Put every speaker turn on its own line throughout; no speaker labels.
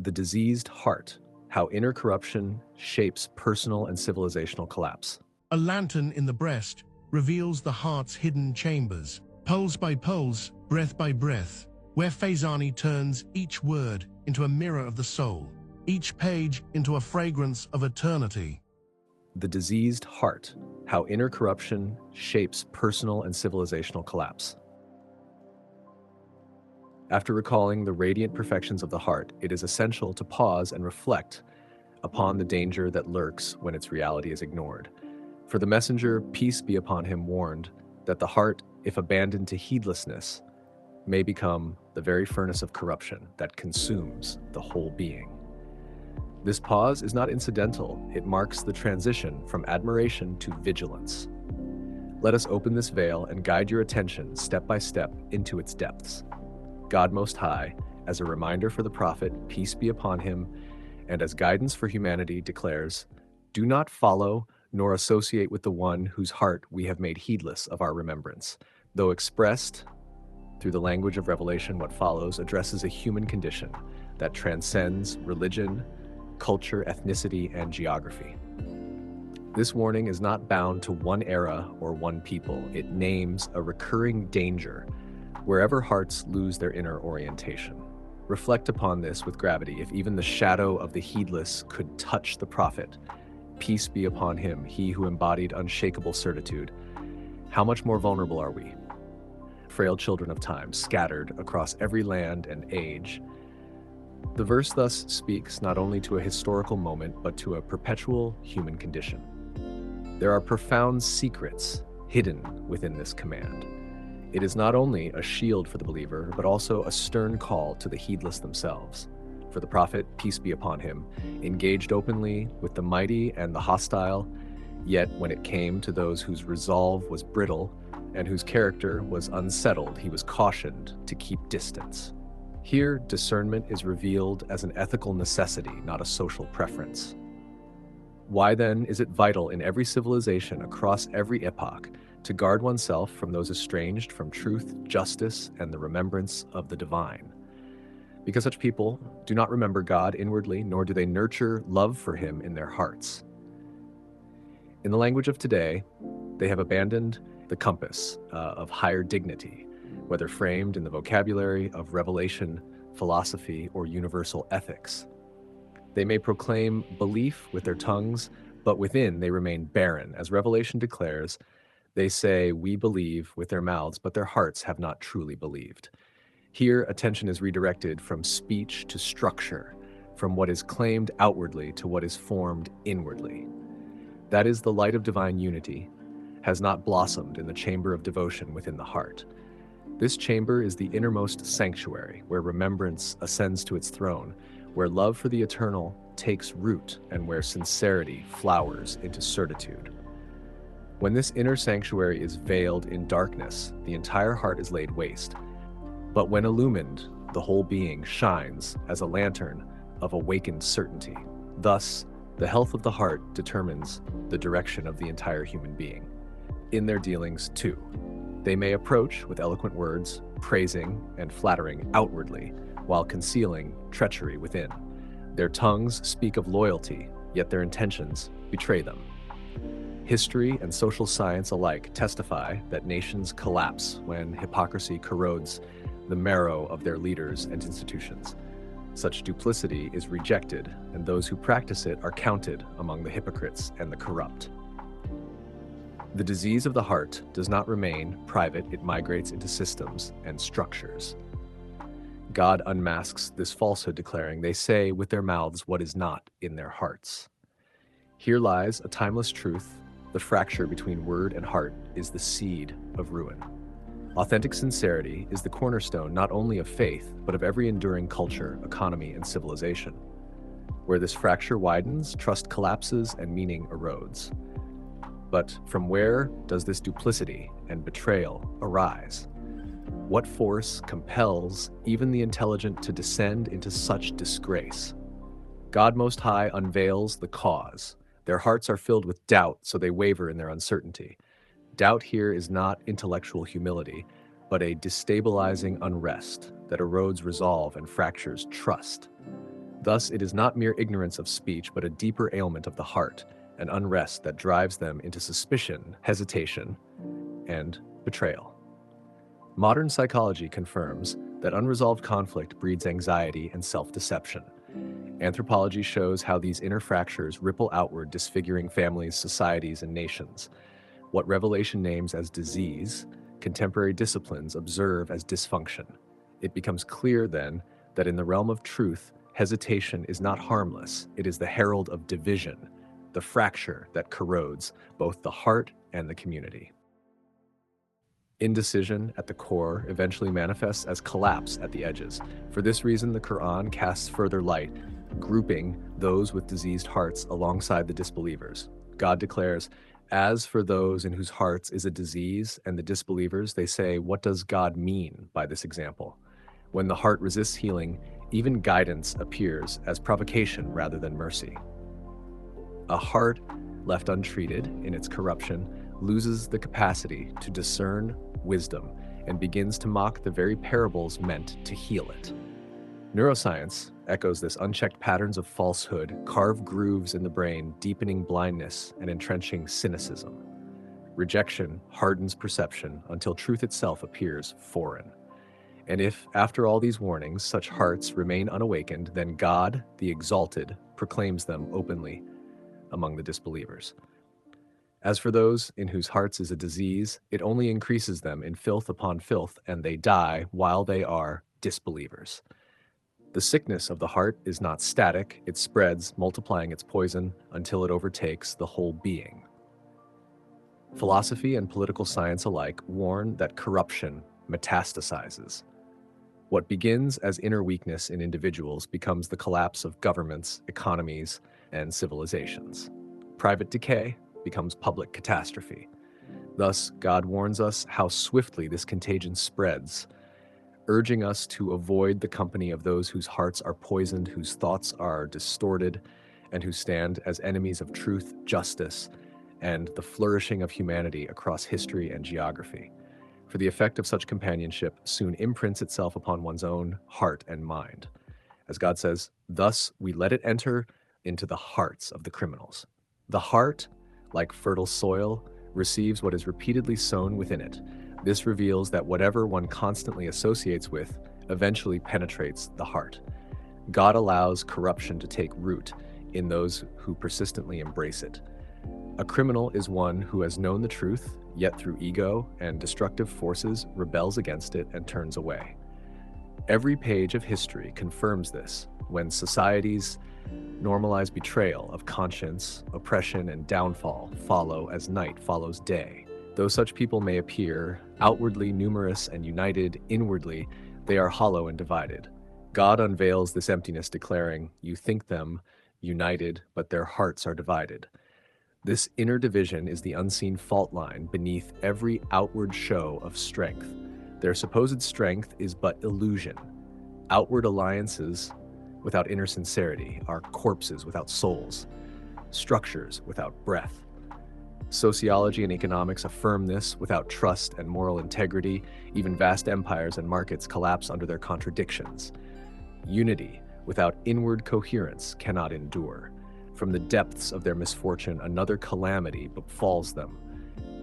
The diseased heart, how inner corruption shapes personal and civilizational collapse.
A lantern in the breast reveals the heart's hidden chambers, pulse by pulse, breath by breath, where Faizani turns each word into a mirror of the soul, each page into a fragrance of eternity.
The diseased heart, how inner corruption shapes personal and civilizational collapse. After recalling the radiant perfections of the heart, it is essential to pause and reflect upon the danger that lurks when its reality is ignored. For the messenger, peace be upon him, warned that the heart, if abandoned to heedlessness, may become the very furnace of corruption that consumes the whole being. This pause is not incidental. It marks the transition from admiration to vigilance. Let us open this veil and guide your attention step by step into its depths. God Most High, as a reminder for the prophet, peace be upon him, and as guidance for humanity, declares, "Do not follow nor associate with the one whose heart we have made heedless of our remembrance." Though expressed through the language of revelation, what follows addresses a human condition that transcends religion, culture, ethnicity, and geography. This warning is not bound to one era or one people. It names a recurring danger wherever hearts lose their inner orientation. Reflect upon this with gravity. If even the shadow of the heedless could touch the prophet, peace be upon him, he who embodied unshakable certitude, how much more vulnerable are we? Frail children of time, scattered across every land and age. The verse thus speaks not only to a historical moment, but to a perpetual human condition. There are profound secrets hidden within this command. It is not only a shield for the believer, but also a stern call to the heedless themselves. For the prophet, peace be upon him, engaged openly with the mighty and the hostile, yet when it came to those whose resolve was brittle and whose character was unsettled, he was cautioned to keep distance. Here, discernment is revealed as an ethical necessity, not a social preference. Why then is it vital in every civilization across every epoch to guard oneself from those estranged from truth, justice, and the remembrance of the divine? Because such people do not remember God inwardly, nor do they nurture love for him in their hearts. In the language of today, they have abandoned the compass of higher dignity, whether framed in the vocabulary of revelation, philosophy, or universal ethics. They may proclaim belief with their tongues, but within they remain barren. As Revelation declares, they say, "We believe," with their mouths, but their hearts have not truly believed. Here, attention is redirected from speech to structure, from what is claimed outwardly to what is formed inwardly. That is, the light of divine unity has not blossomed in the chamber of devotion within the heart. This chamber is the innermost sanctuary, where remembrance ascends to its throne, where love for the eternal takes root, and where sincerity flowers into certitude. When this inner sanctuary is veiled in darkness, the entire heart is laid waste. But when illumined, the whole being shines as a lantern of awakened certainty. Thus, the health of the heart determines the direction of the entire human being. In their dealings, too, they may approach with eloquent words, praising and flattering outwardly, while concealing treachery within. Their tongues speak of loyalty, yet their intentions betray them. History and social science alike testify that nations collapse when hypocrisy corrodes the marrow of their leaders and institutions. Such duplicity is rejected, and those who practice it are counted among the hypocrites and the corrupt. The disease of the heart does not remain private, it migrates into systems and structures. God unmasks this falsehood, declaring, "They say with their mouths what is not in their hearts." Here lies a timeless truth. The fracture between word and heart is the seed of ruin. Authentic sincerity is the cornerstone not only of faith, but of every enduring culture, economy, and civilization. Where this fracture widens, trust collapses and meaning erodes. But from where does this duplicity and betrayal arise? What force compels even the intelligent to descend into such disgrace? God Most High unveils the cause. Their hearts are filled with doubt, so they waver in their uncertainty. Doubt here is not intellectual humility, but a destabilizing unrest that erodes resolve and fractures trust. Thus, it is not mere ignorance of speech, but a deeper ailment of the heart, an unrest that drives them into suspicion, hesitation, and betrayal. Modern psychology confirms that unresolved conflict breeds anxiety and self-deception. Anthropology shows how these inner fractures ripple outward, disfiguring families, societies, and nations. What Revelation names as disease, contemporary disciplines observe as dysfunction. It becomes clear, then, that in the realm of truth, hesitation is not harmless. It is the herald of division, the fracture that corrodes both the heart and the community. Indecision at the core eventually manifests as collapse at the edges. For this reason, the Quran casts further light, grouping those with diseased hearts alongside the disbelievers. God declares, "As for those in whose hearts is a disease and the disbelievers, they say, what does God mean by this example?" When the heart resists healing, even guidance appears as provocation rather than mercy. A heart left untreated in its corruption loses the capacity to discern wisdom and begins to mock the very parables meant to heal it. Neuroscience echoes this. Unchecked patterns of falsehood carve grooves in the brain, deepening blindness and entrenching cynicism. Rejection hardens perception until truth itself appears foreign. And if, after all these warnings, such hearts remain unawakened, then God, the Exalted, proclaims them openly among the disbelievers. As for those in whose hearts is a disease, it only increases them in filth upon filth, and they die while they are disbelievers. The sickness of the heart is not static, it spreads, multiplying its poison until it overtakes the whole being. Philosophy and political science alike warn that corruption metastasizes. What begins as inner weakness in individuals becomes the collapse of governments, economies, and civilizations. Private decay becomes public catastrophe. Thus, God warns us how swiftly this contagion spreads, urging us to avoid the company of those whose hearts are poisoned, whose thoughts are distorted, and who stand as enemies of truth, justice, and the flourishing of humanity across history and geography. For the effect of such companionship soon imprints itself upon one's own heart and mind. As God says, "Thus we let it enter into the hearts of the criminals." The heart, like fertile soil, receives what is repeatedly sown within it. This reveals that whatever one constantly associates with eventually penetrates the heart. God allows corruption to take root in those who persistently embrace it. A criminal is one who has known the truth, yet through ego and destructive forces rebels against it and turns away. Every page of history confirms this. When societies normalize betrayal of conscience, oppression, and downfall follow as night follows day. Though such people may appear outwardly numerous and united, inwardly they are hollow and divided. God unveils this emptiness, declaring, "You think them united, but their hearts are divided." This inner division is the unseen fault line beneath every outward show of strength. Their supposed strength is but illusion. Outward alliances without inner sincerity are corpses without souls, structures without breath. Sociology and economics affirm this. Without trust and moral integrity, even vast empires and markets collapse under their contradictions. Unity without inward coherence cannot endure. From the depths of their misfortune, another calamity befalls them.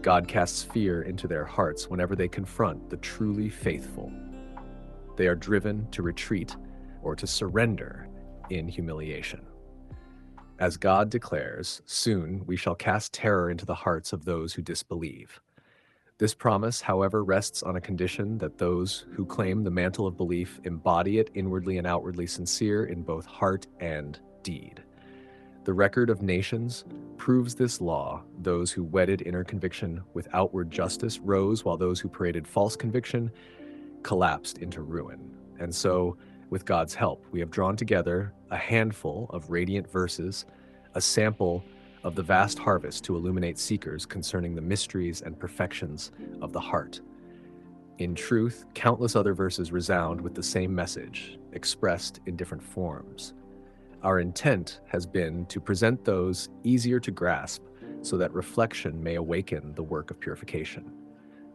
God casts fear into their hearts whenever they confront the truly faithful. They are driven to retreat or to surrender in humiliation. As God declares, "Soon we shall cast terror into the hearts of those who disbelieve." This promise, however, rests on a condition that those who claim the mantle of belief embody it inwardly and outwardly sincere in both heart and deed. The record of nations proves this law. Those who wedded inner conviction with outward justice rose, while those who paraded false conviction collapsed into ruin. And so, with God's help, we have drawn together a handful of radiant verses, a sample of the vast harvest to illuminate seekers concerning the mysteries and perfections of the heart. In truth, countless other verses resound with the same message, expressed in different forms. Our intent has been to present those easier to grasp so that reflection may awaken the work of purification.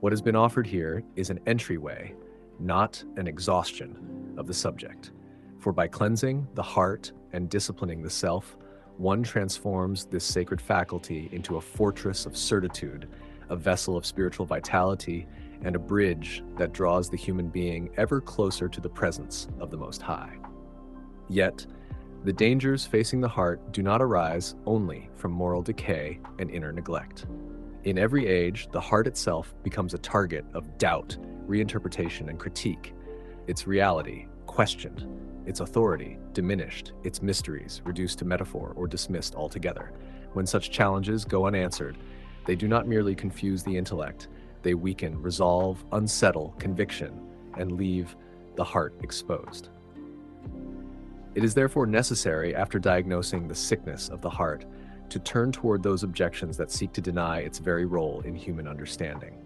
What has been offered here is an entryway, not an exhaustion of the subject. For by cleansing the heart and disciplining the self, one transforms this sacred faculty into a fortress of certitude, a vessel of spiritual vitality, and a bridge that draws the human being ever closer to the presence of the Most High. Yet, the dangers facing the heart do not arise only from moral decay and inner neglect. In every age, the heart itself becomes a target of doubt, reinterpretation, and critique. Its reality questioned, its authority diminished, its mysteries reduced to metaphor or dismissed altogether. When such challenges go unanswered, they do not merely confuse the intellect, they weaken, resolve, unsettle conviction, and leave the heart exposed. It is therefore necessary, after diagnosing the sickness of the heart, to turn toward those objections that seek to deny its very role in human understanding.